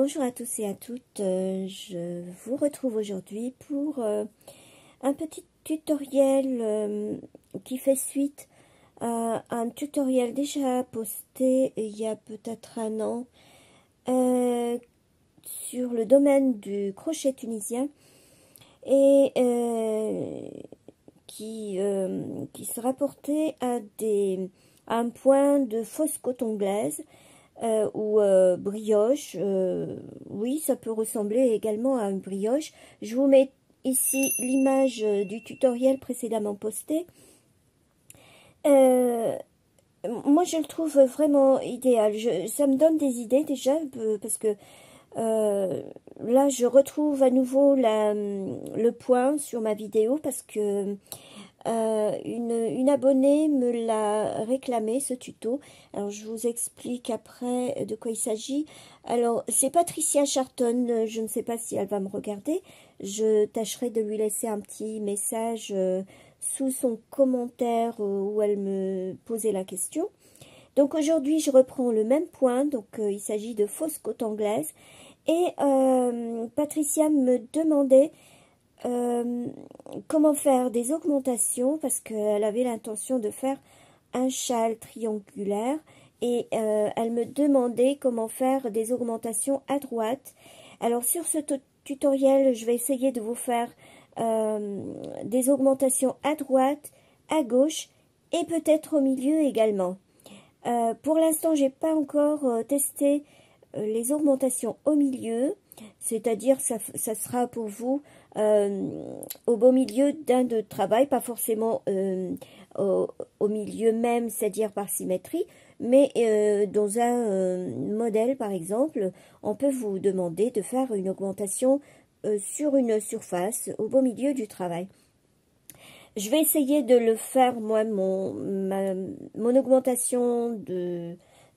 Bonjour à tous et à toutes, je vous retrouve aujourd'hui pour un petit tutoriel qui fait suite à un tutoriel déjà posté il y a peut-être un an sur le domaine du crochet tunisien et qui se rapportait à un point de fausse côte anglaise ou brioche. Oui, ça peut ressembler également à une brioche. Je vous mets ici l'image du tutoriel précédemment posté. Moi, je le trouve vraiment idéal. Ça me donne des idées déjà, parce que là, je retrouve à nouveau le point sur ma vidéo, parce que une abonnée me l'a réclamé, ce tuto. Alors je vous explique après de quoi il s'agit. Alors c'est Patricia Charton, je ne sais pas si elle va me regarder. Je tâcherai de lui laisser un petit message sous son commentaire où elle me posait la question. Donc aujourd'hui je reprends le même point, donc il s'agit de fausse côte anglaise. Et Patricia me demandait comment faire des augmentations, parce qu'elle avait l'intention de faire un châle triangulaire et elle me demandait comment faire des augmentations à droite. Alors sur ce tutoriel, je vais essayer de vous faire des augmentations à droite, à gauche et peut-être au milieu également. Pour l'instant, j'ai pas encore testé les augmentations au milieu, c'est-à-dire ça sera pour vous au beau milieu d'un de travail, pas forcément au milieu même, c'est-à-dire par symétrie, mais dans un modèle par exemple, on peut vous demander de faire une augmentation sur une surface au beau milieu du travail. Je vais essayer de le faire, moi, mon augmentation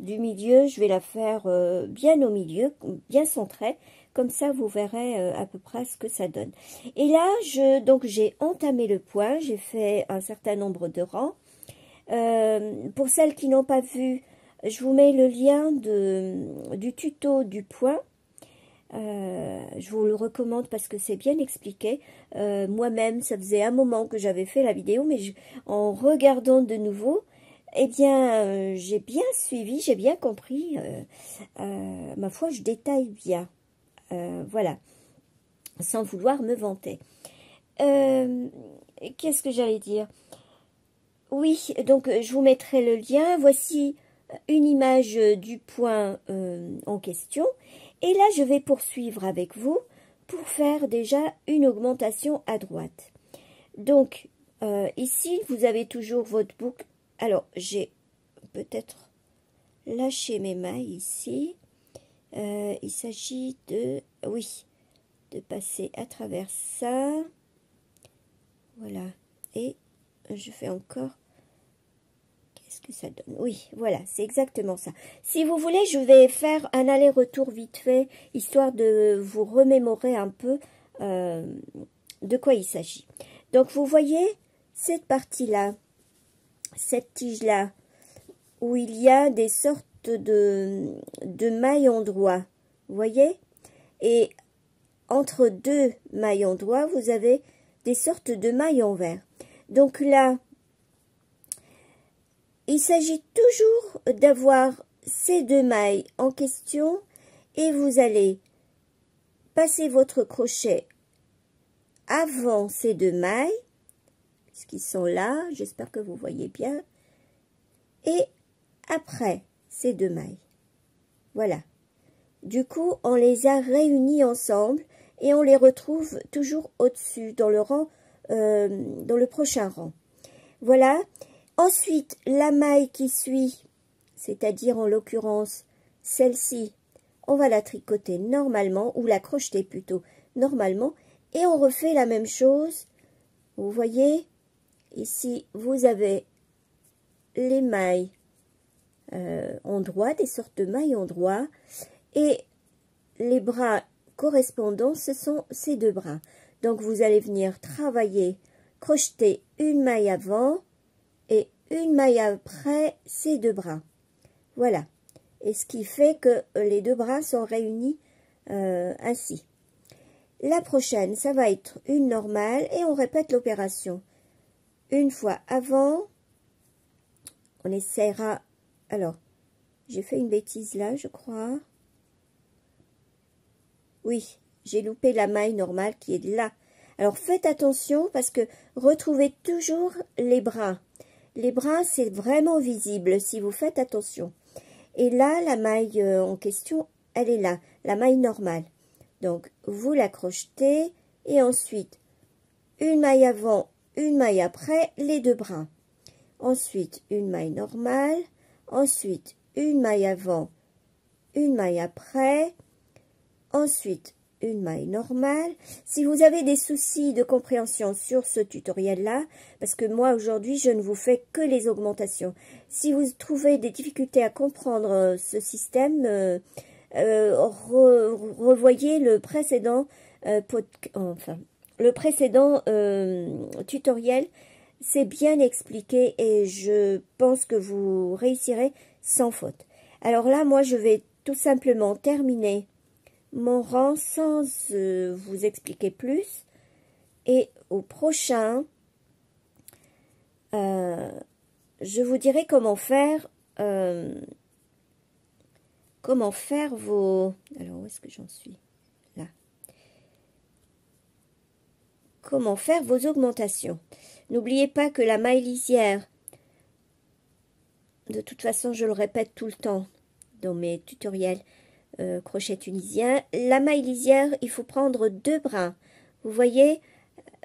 du milieu, je vais la faire bien au milieu, bien centrée. Comme ça, vous verrez à peu près ce que ça donne. Et là, j'ai entamé le point, j'ai fait un certain nombre de rangs. Pour celles qui n'ont pas vu, je vous mets le lien du tuto du point. Je vous le recommande parce que c'est bien expliqué. Moi-même, ça faisait un moment que j'avais fait la vidéo, mais en regardant de nouveau, eh bien, j'ai bien suivi, j'ai bien compris. Ma foi, je détaille bien. Voilà, sans vouloir me vanter. Qu'est-ce que j'allais dire? Oui, donc je vous mettrai le lien. Voici une image du point en question. Et là, je vais poursuivre avec vous pour faire déjà une augmentation à droite. Donc, ici, vous avez toujours votre boucle. Alors, j'ai peut-être lâché mes mailles ici. Il s'agit de, oui, de passer à travers ça. Voilà. Et je fais encore... Qu'est-ce que ça donne? Oui, voilà, c'est exactement ça. Si vous voulez, je vais faire un aller-retour vite fait, histoire de vous remémorer un peu de quoi il s'agit. Donc, vous voyez cette partie-là, cette tige-là, où il y a des sortes de mailles endroits. Vous voyez? Et entre deux mailles endroits, vous avez des sortes de mailles envers. Donc là, il s'agit toujours d'avoir ces deux mailles en question et vous allez passer votre crochet avant ces deux mailles, puisqu'ils sont là, j'espère que vous voyez bien, et après ces deux mailles. Voilà. Du coup, on les a réunis ensemble et on les retrouve toujours au-dessus, dans le rang, dans le prochain rang. Voilà. Ensuite, la maille qui suit, c'est-à-dire en l'occurrence celle-ci, on va la tricoter normalement, ou la crocheter plutôt normalement, et on refait la même chose. Vous voyez, ici, vous avez les mailles endroits, des sortes de mailles endroits, et les bras correspondants, ce sont ces deux bras. Donc, vous allez venir travailler, crocheter une maille avant et une maille après ces deux bras. Voilà. Et ce qui fait que les deux bras sont réunis ainsi. La prochaine, ça va être une normale et on répète l'opération. Une fois avant, on essaiera, alors, j'ai fait une bêtise là, je crois. Oui, j'ai loupé la maille normale qui est là. Alors faites attention parce que retrouvez toujours les brins. Les brins, c'est vraiment visible si vous faites attention. Et là, la maille en question, elle est là, la maille normale. Donc, vous la crochetez et ensuite, une maille avant, une maille après, les deux brins. Ensuite, une maille normale. Ensuite, une maille avant, une maille après. Ensuite, une maille normale. Si vous avez des soucis de compréhension sur ce tutoriel-là, parce que moi aujourd'hui je ne vous fais que les augmentations. Si vous trouvez des difficultés à comprendre ce système, revoyez le précédent tutoriel. C'est bien expliqué et je pense que vous réussirez sans faute. Alors là, moi je vais tout simplement terminer mon rang sans vous expliquer plus, et au prochain je vous dirai comment faire vos, alors où est-ce que j'en suis là, comment faire vos augmentations. N'oubliez pas que la maille lisière, de toute façon je le répète tout le temps dans mes tutoriels, crochet tunisien, la maille lisière, il faut prendre deux brins. Vous voyez,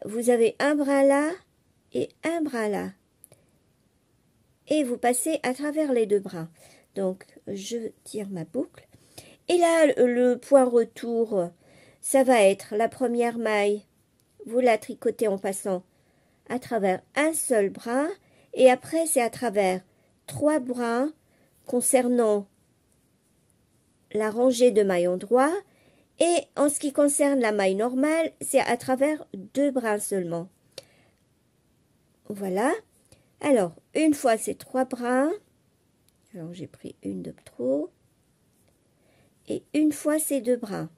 vous avez un brin là et un brin là. Et vous passez à travers les deux brins. Donc, je tire ma boucle. Et là, le point retour, ça va être la première maille. Vous la tricotez en passant à travers un seul brin. Et après, c'est à travers trois brins concernant la rangée de mailles droit, et en ce qui concerne la maille normale, c'est à travers deux brins seulement. Voilà. Alors, une fois ces trois brins, alors j'ai pris une de trop, et une fois ces deux brins.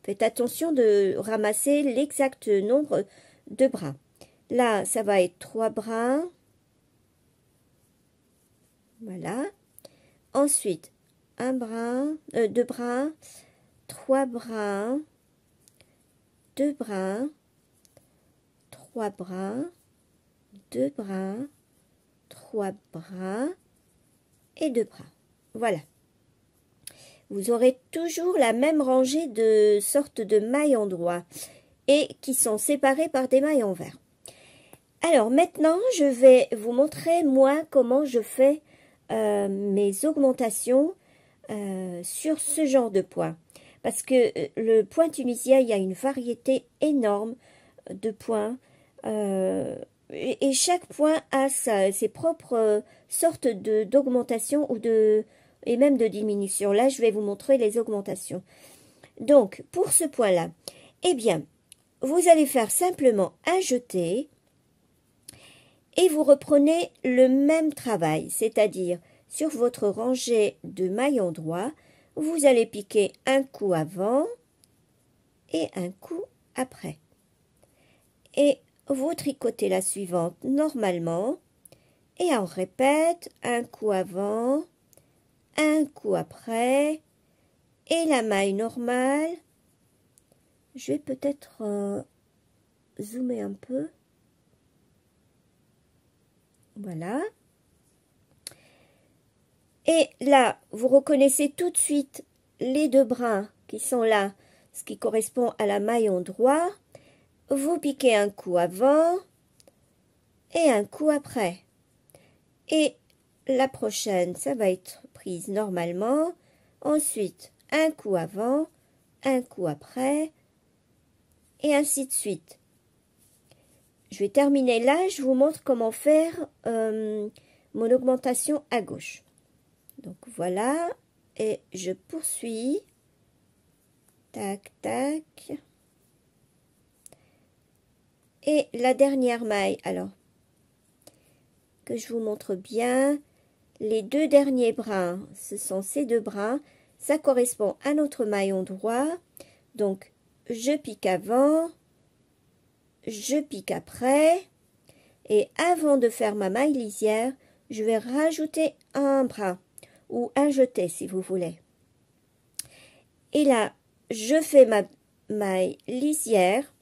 Faites attention de ramasser l'exact nombre de brins. Là, ça va être trois brins. Voilà. Ensuite, un brin, deux brins, trois brins, deux brins, trois brins, deux brins, trois brins et deux brins. Voilà. Vous aurez toujours la même rangée de sortes de mailles endroits et qui sont séparées par des mailles envers. Alors maintenant, je vais vous montrer moi comment je fais mes augmentations sur ce genre de point, parce que le point tunisien, il y a une variété énorme de points et chaque point a ses propres sortes d'augmentation et même de diminution. Là, je vais vous montrer les augmentations. Donc, pour ce point-là, eh bien, vous allez faire simplement un jeté et vous reprenez le même travail, c'est-à-dire sur votre rangée de mailles endroit, vous allez piquer un coup avant et un coup après. Et vous tricotez la suivante normalement et on répète un coup avant, un coup après et la maille normale. Je vais peut-être zoomer un peu. Voilà. Et là, vous reconnaissez tout de suite les deux brins qui sont là, ce qui correspond à la maille endroit. Vous piquez un coup avant et un coup après. Et la prochaine, ça va être prise normalement. Ensuite, un coup avant, un coup après, et ainsi de suite. Je vais terminer là, je vous montre comment faire mon augmentation à gauche. Donc voilà, et je poursuis. Tac, tac. Et la dernière maille, alors, que je vous montre bien, les deux derniers brins, ce sont ces deux brins, ça correspond à notre maille endroit. Donc, je pique avant, je pique après. Et avant de faire ma maille lisière, je vais rajouter un brin ou un jeté si vous voulez. Et là, je fais ma maille lisière.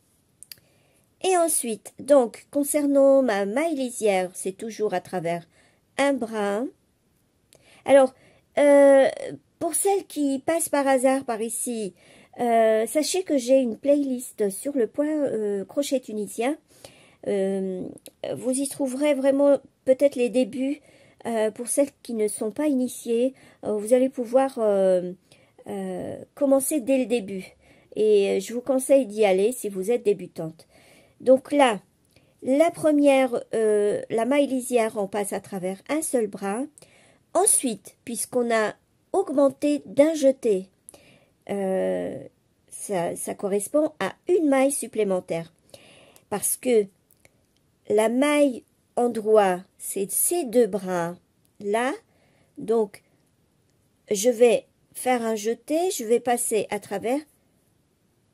Et ensuite, donc, concernant ma maille lisière, c'est toujours à travers un brin. Alors, pour celles qui passent par hasard par ici, sachez que j'ai une playlist sur le point crochet tunisien. Vous y trouverez vraiment peut-être les débuts pour celles qui ne sont pas initiées. Vous allez pouvoir commencer dès le début. Et je vous conseille d'y aller si vous êtes débutante. Donc là, la première, la maille lisière, on passe à travers un seul brin. Ensuite, puisqu'on a augmenté d'un jeté, ça correspond à une maille supplémentaire. Parce que la maille endroit, c'est ces deux brins là. Donc, je vais faire un jeté, je vais passer à travers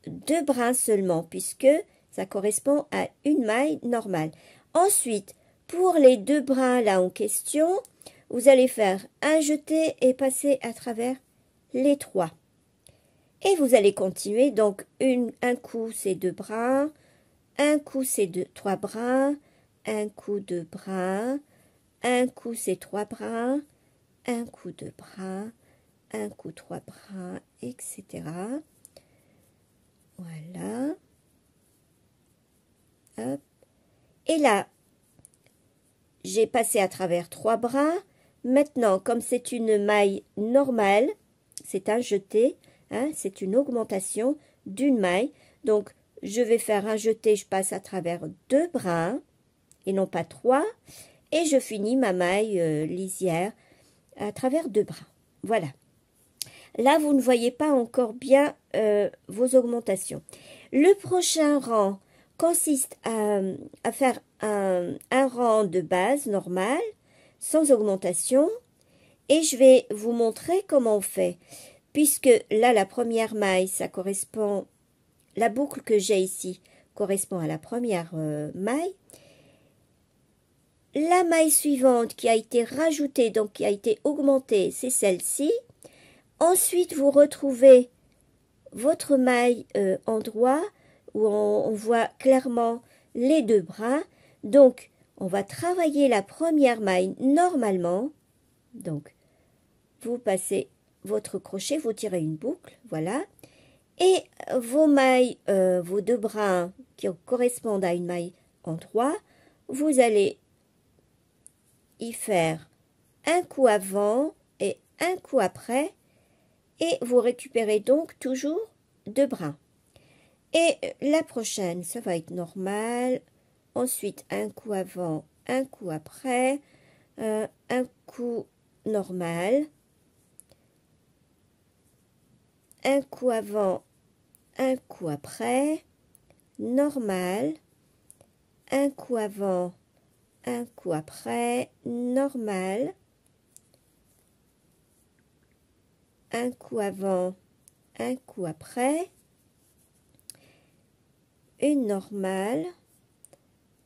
deux brins seulement, puisque ça correspond à une maille normale. Ensuite, pour les deux brins là en question, vous allez faire un jeté et passer à travers les trois. Et vous allez continuer, donc un coup c'est deux brins, un coup c'est trois brins, un coup deux brins, un coup c'est trois brins, un coup deux brins, un coup trois brins, etc. Voilà. Hop. Et là, j'ai passé à travers trois brins. Maintenant, comme c'est une maille normale, c'est un jeté, hein, c'est une augmentation d'une maille. Donc, je vais faire un jeté, je passe à travers deux brins et non pas trois. Et je finis ma maille lisière à travers deux brins. Voilà. Là, vous ne voyez pas encore bien vos augmentations. Le prochain rang consiste à faire un rang de base normal, sans augmentation. Et je vais vous montrer comment on fait. Puisque là, la première maille, ça correspond, la boucle que j'ai ici correspond à la première maille. La maille suivante qui a été rajoutée, donc qui a été augmentée, c'est celle-ci. Ensuite, vous retrouvez votre maille endroit où on voit clairement les deux brins. Donc, on va travailler la première maille normalement. Donc, vous passez votre crochet, vous tirez une boucle, voilà. Et vos mailles, vos deux brins qui correspondent à une maille endroit, vous allez y faire un coup avant et un coup après. Et vous récupérez donc toujours deux brins. Et la prochaine, ça va être normal. Ensuite, un coup avant, un coup après. Un coup normal. Un coup avant, un coup après. Normal. Un coup avant, un coup après. Normal. Un coup avant, un coup après. Une normale,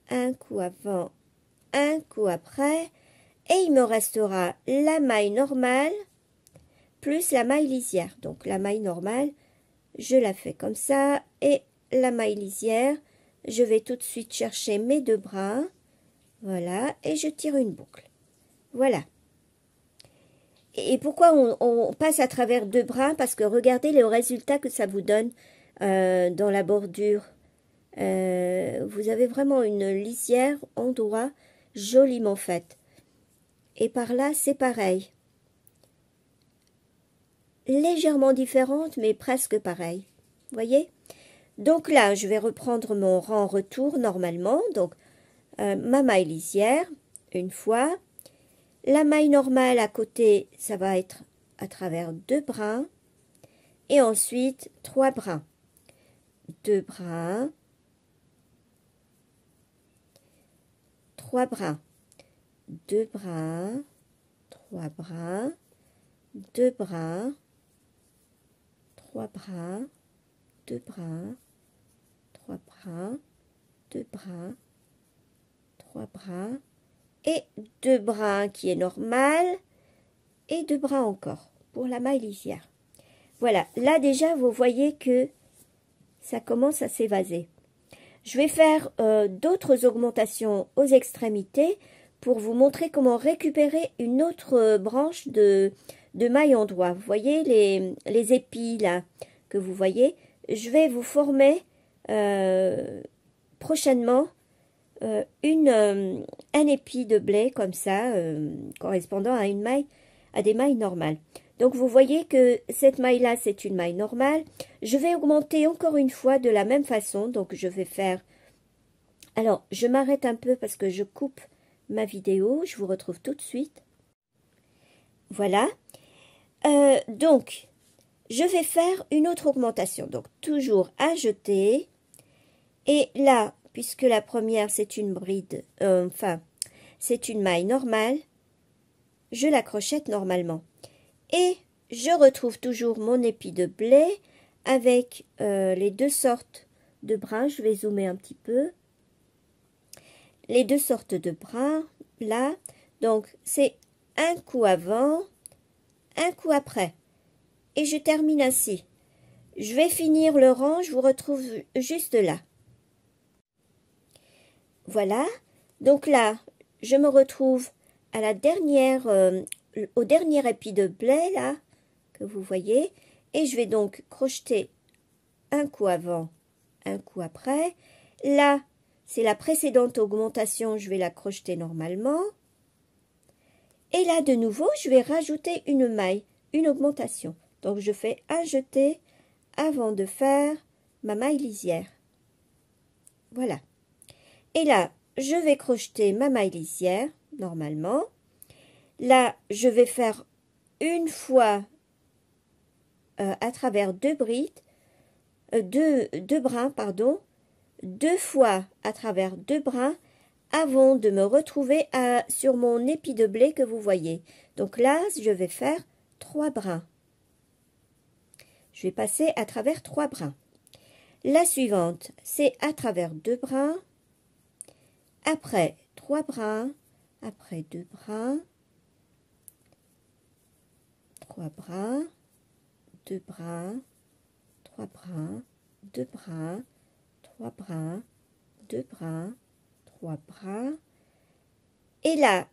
un coup avant, un coup après, et il me restera la maille normale plus la maille lisière. Donc la maille normale, je la fais comme ça, et la maille lisière, je vais tout de suite chercher mes deux brins, voilà, et je tire une boucle. Voilà. Et pourquoi on passe à travers deux brins? Parce que regardez le résultat que ça vous donne dans la bordure. Vous avez vraiment une lisière endroit joliment faite. Et par là, c'est pareil. Légèrement différente, mais presque pareil. Voyez? Donc là, je vais reprendre mon rang retour normalement. Donc, ma maille lisière, une fois. La maille normale à côté, ça va être à travers deux brins. Et ensuite, trois brins. Deux brins. Trois brins. Deux brins. Trois brins. Deux brins. 3 brins, 2 brins, 3 brins, 2 brins, 3 brins, et 2 brins qui est normal, et 2 brins encore pour la maille lisière. Voilà, là déjà vous voyez que ça commence à s'évaser. Je vais faire d'autres augmentations aux extrémités pour vous montrer comment récupérer une autre branche de maille en doigt. Vous voyez les épis là que vous voyez. Je vais vous former prochainement un épi de blé comme ça, correspondant à une maille, à des mailles normales. Donc vous voyez que cette maille là c'est une maille normale. Je vais augmenter encore une fois de la même façon. Donc je vais faire, alors je m'arrête un peu parce que je coupe ma vidéo, je vous retrouve tout de suite. Voilà, donc je vais faire une autre augmentation, donc toujours à jeter, et là puisque la première c'est une bride, enfin c'est une maille normale, je la crochette normalement. Et je retrouve toujours mon épi de blé avec les deux sortes de brins. Je vais zoomer un petit peu. Les deux sortes de brins, là. Donc, c'est un coup avant, un coup après. Et je termine ainsi. Je vais finir le rang, je vous retrouve juste là. Voilà. Donc là, je me retrouve à la dernière... au dernier épi de blé là que vous voyez, et je vais donc crocheter un coup avant, un coup après. Là c'est la précédente augmentation, je vais la crocheter normalement, et là de nouveau je vais rajouter une maille, une augmentation. Donc je fais un jeté avant de faire ma maille lisière. Voilà, et là je vais crocheter ma maille lisière normalement. Là, je vais faire une fois à travers deux brides, deux brins, pardon, 2 fois à travers 2 brins avant de me retrouver sur mon épi de blé que vous voyez. Donc là, je vais faire 3 brins. Je vais passer à travers 3 brins. La suivante, c'est à travers 2 brins, après 3 brins, après 2 brins, 3 brins, 2 brins, 3 brins, 2 brins, 3 brins, 2 brins, 3 brins. Et là,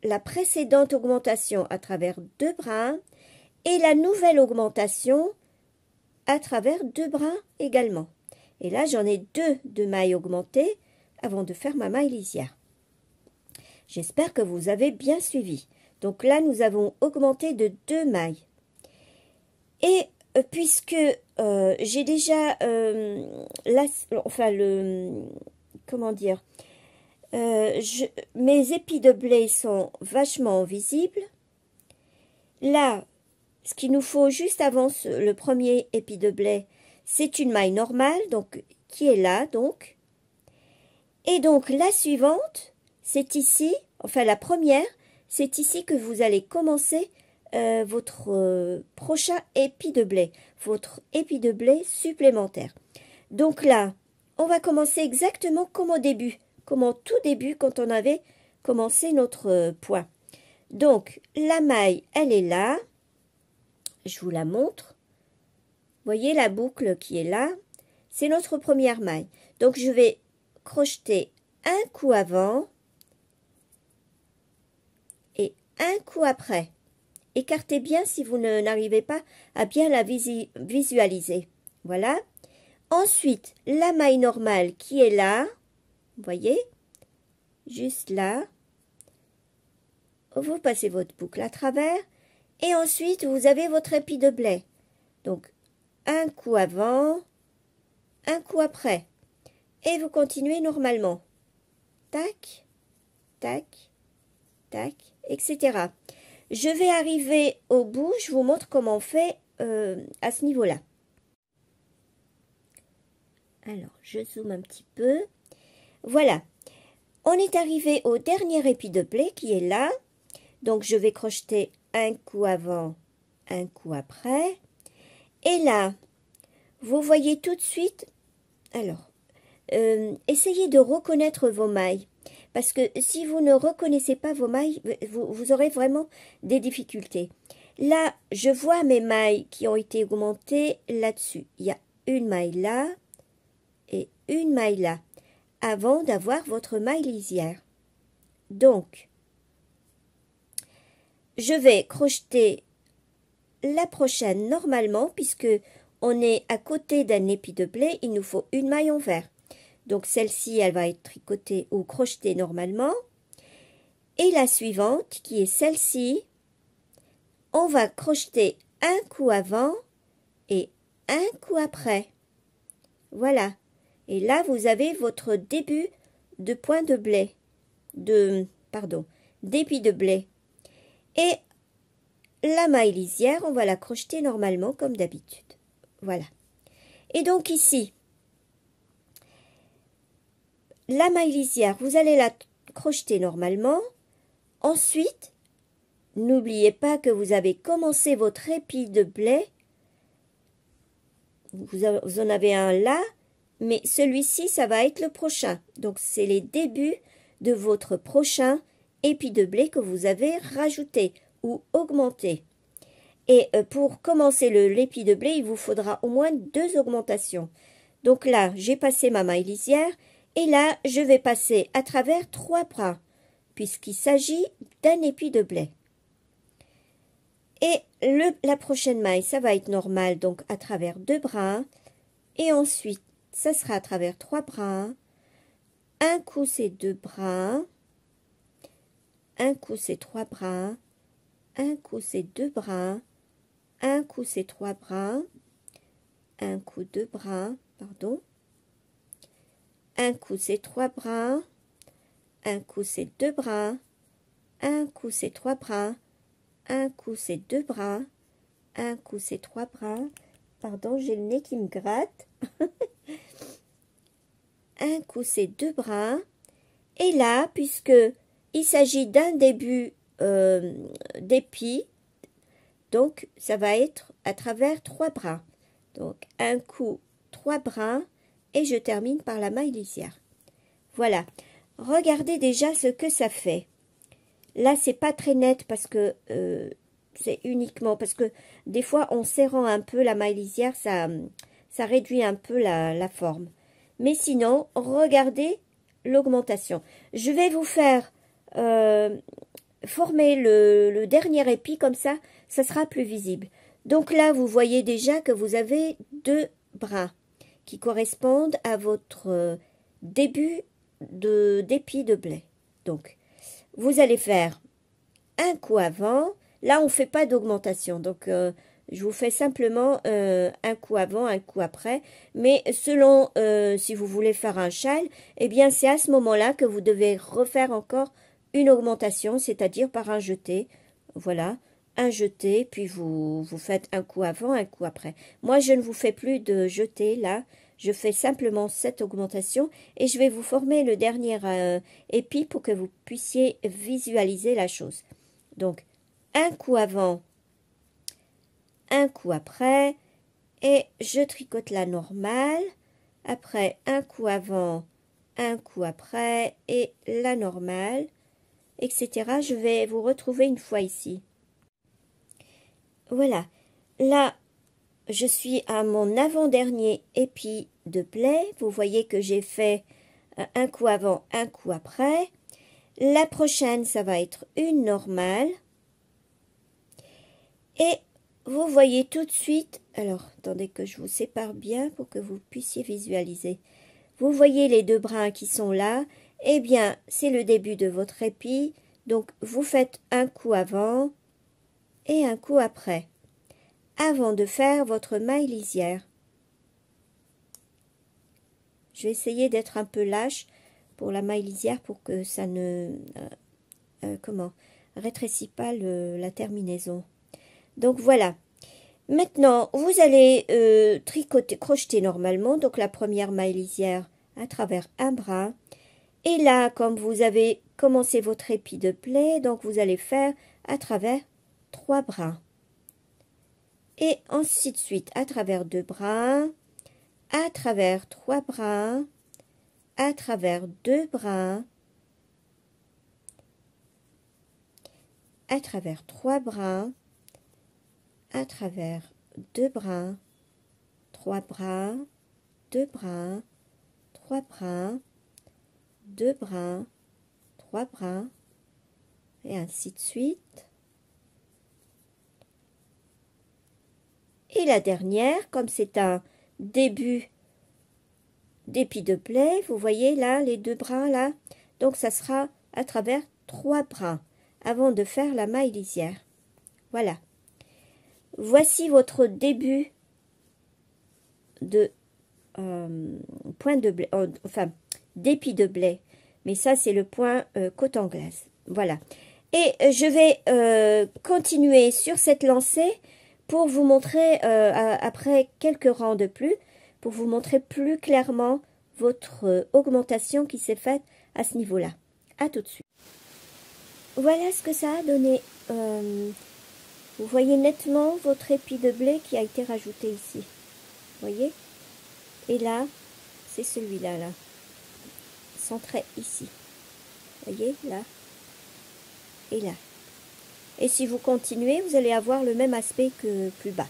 la précédente augmentation à travers 2 brins et la nouvelle augmentation à travers 2 brins également. Et là, j'en ai 2 de mailles augmentées avant de faire ma maille lisière. J'espère que vous avez bien suivi. Donc là, nous avons augmenté de 2 mailles. Et puisque j'ai déjà comment dire, mes épis de blé sont vachement visibles. Là, ce qu'il nous faut juste avant le premier épi de blé, c'est une maille normale, donc qui est là, donc. Et donc la suivante, c'est ici, enfin la première, c'est ici que vous allez commencer votre prochain épi de blé, votre épi de blé supplémentaire. Donc là, on va commencer exactement comme au début, comme au tout début quand on avait commencé notre point. Donc la maille, elle est là, je vous la montre. Voyez la boucle qui est là, c'est notre première maille. Donc je vais crocheter un coup avant et un coup après. Écartez bien si vous n'arrivez pas à bien la visualiser. Voilà. Ensuite, la maille normale qui est là, vous voyez, juste là. Vous passez votre boucle à travers et ensuite vous avez votre épi de blé. Donc, un coup avant, un coup après. Et vous continuez normalement. Tac, tac, tac, etc. Je vais arriver au bout, je vous montre comment on fait à ce niveau-là. Alors, je zoome un petit peu. Voilà. On est arrivé au dernier épi de blé qui est là. Donc, je vais crocheter un coup avant, un coup après. Et là, vous voyez tout de suite, alors, essayez de reconnaître vos mailles. Parce que si vous ne reconnaissez pas vos mailles, vous aurez vraiment des difficultés. Là, je vois mes mailles qui ont été augmentées là-dessus. Il y a une maille là et une maille là, avant d'avoir votre maille lisière. Donc, je vais crocheter la prochaine normalement, puisque on est à côté d'un épi de blé, il nous faut une maille en vert. Donc celle-ci, elle va être tricotée ou crochetée normalement. Et la suivante, qui est celle-ci, on va crocheter un coup avant et un coup après. Voilà. Et là, vous avez votre début de point de blé. D'épi de blé. Et la maille lisière, on va la crocheter normalement comme d'habitude. Voilà. Et donc ici, la maille lisière, vous allez la crocheter normalement. Ensuite, n'oubliez pas que vous avez commencé votre épi de blé. Vous en avez un là, mais celui-ci, ça va être le prochain. Donc, c'est les débuts de votre prochain épi de blé que vous avez rajouté ou augmenté. Et pour commencer l'épi de blé, il vous faudra au moins 2 augmentations. Donc là, j'ai passé ma maille lisière et là, je vais passer à travers 3 bras, puisqu'il s'agit d'un épi de blé. Et la prochaine maille, ça va être normal, donc à travers 2 brins. Et ensuite, ça sera à travers 3 brins. Un coup, c'est 2 brins. Un coup, c'est 3 brins. Un coup, c'est 2 brins. Un coup, c'est 3 brins. Un coup, 2 brins, pardon. Un coup, c'est 3 brins. Un coup, c'est 2 brins. Un coup, c'est 3 brins. Un coup, c'est 2 brins. Un coup, c'est 3 brins. Pardon, j'ai le nez qui me gratte. Un coup, c'est 2 brins. Et là, puisque il s'agit d'un début d'épi, donc ça va être à travers 3 brins. Donc un coup, 3 brins et je termine par la maille lisière. Voilà. Regardez déjà ce que ça fait. Là, c'est pas très net parce que c'est uniquement parce que des fois, en serrant un peu la maille lisière, ça réduit un peu la forme. Mais sinon, regardez l'augmentation. Je vais vous faire former le dernier épi, comme ça sera plus visible. Donc là, vous voyez déjà que vous avez 2 brins qui correspondent à votre début d'épi de blé. Donc, vous allez faire un coup avant. Là, on ne fait pas d'augmentation. Donc, je vous fais simplement un coup avant, un coup après. Mais selon si vous voulez faire un châle, eh bien, c'est à ce moment-là que vous devez refaire encore une augmentation, c'est-à-dire par un jeté. Voilà, un jeté, puis vous faites un coup avant, un coup après. Moi, je ne vous fais plus de jeté là. Je fais simplement cette augmentation et je vais vous former le dernier épi pour que vous puissiez visualiser la chose. Donc, un coup avant, un coup après et je tricote la normale. Après, un coup avant, un coup après et la normale, etc. Je vais vous retrouver une fois ici. Voilà. Là, je suis à mon avant-dernier épi de blé. Vous voyez que j'ai fait un coup avant, un coup après. La prochaine, ça va être une normale. Et vous voyez tout de suite, alors attendez que je vous sépare bien pour que vous puissiez visualiser. Vous voyez les 2 brins qui sont là. Eh bien, c'est le début de votre épi. Donc, vous faites un coup avant et un coup après, avant de faire votre maille lisière. Je vais essayer d'être un peu lâche pour la maille lisière pour que ça ne rétrécit pas la terminaison. Donc voilà. Maintenant, vous allez crocheter normalement, donc la première maille lisière à travers un brin. Et là, comme vous avez commencé votre épi de blé, donc vous allez faire à travers 3 brins. Et ainsi de suite, à travers 2 brins, à travers 3 brins, à travers 2 brins, à travers 3 brins, à travers 2 brins, 3 brins, 2 brins, 3 brins, 2 brins, 3 brins, et ainsi de suite. Et la dernière, comme c'est un début d'épi de blé, vous voyez là, les 2 brins là, donc ça sera à travers 3 brins, avant de faire la maille lisière. Voilà. Voici votre début de point de blé, enfin d'épi de blé, mais ça c'est le point coton glace. Voilà. Et je vais continuer sur cette lancée pour vous montrer, après quelques rangs de plus, pour vous montrer plus clairement votre augmentation qui s'est faite à ce niveau-là. À tout de suite. Voilà ce que ça a donné. Vous voyez nettement votre épi de blé qui a été rajouté ici. Vous voyez? Et là, c'est celui-là, là. Centré ici. Vous voyez, là. Et là. Et si vous continuez, vous allez avoir le même aspect que plus bas.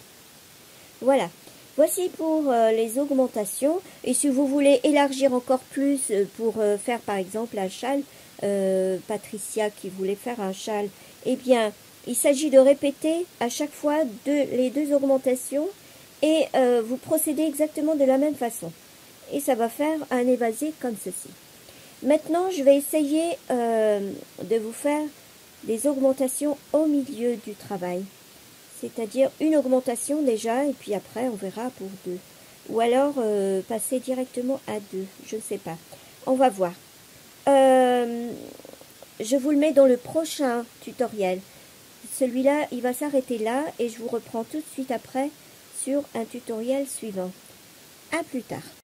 Voilà. Voici pour les augmentations. Et si vous voulez élargir encore plus pour faire par exemple un châle, Patricia qui voulait faire un châle, eh bien, il s'agit de répéter à chaque fois les 2 augmentations et vous procédez exactement de la même façon. Et ça va faire un évasé comme ceci. Maintenant, je vais essayer de vous faire des augmentations au milieu du travail. C'est-à-dire une augmentation déjà, et puis après on verra pour 2. Ou alors passer directement à 2, je ne sais pas. On va voir. Je vous le mets dans le prochain tutoriel. Celui-là, il va s'arrêter là, et je vous reprends tout de suite après sur un tutoriel suivant. À plus tard.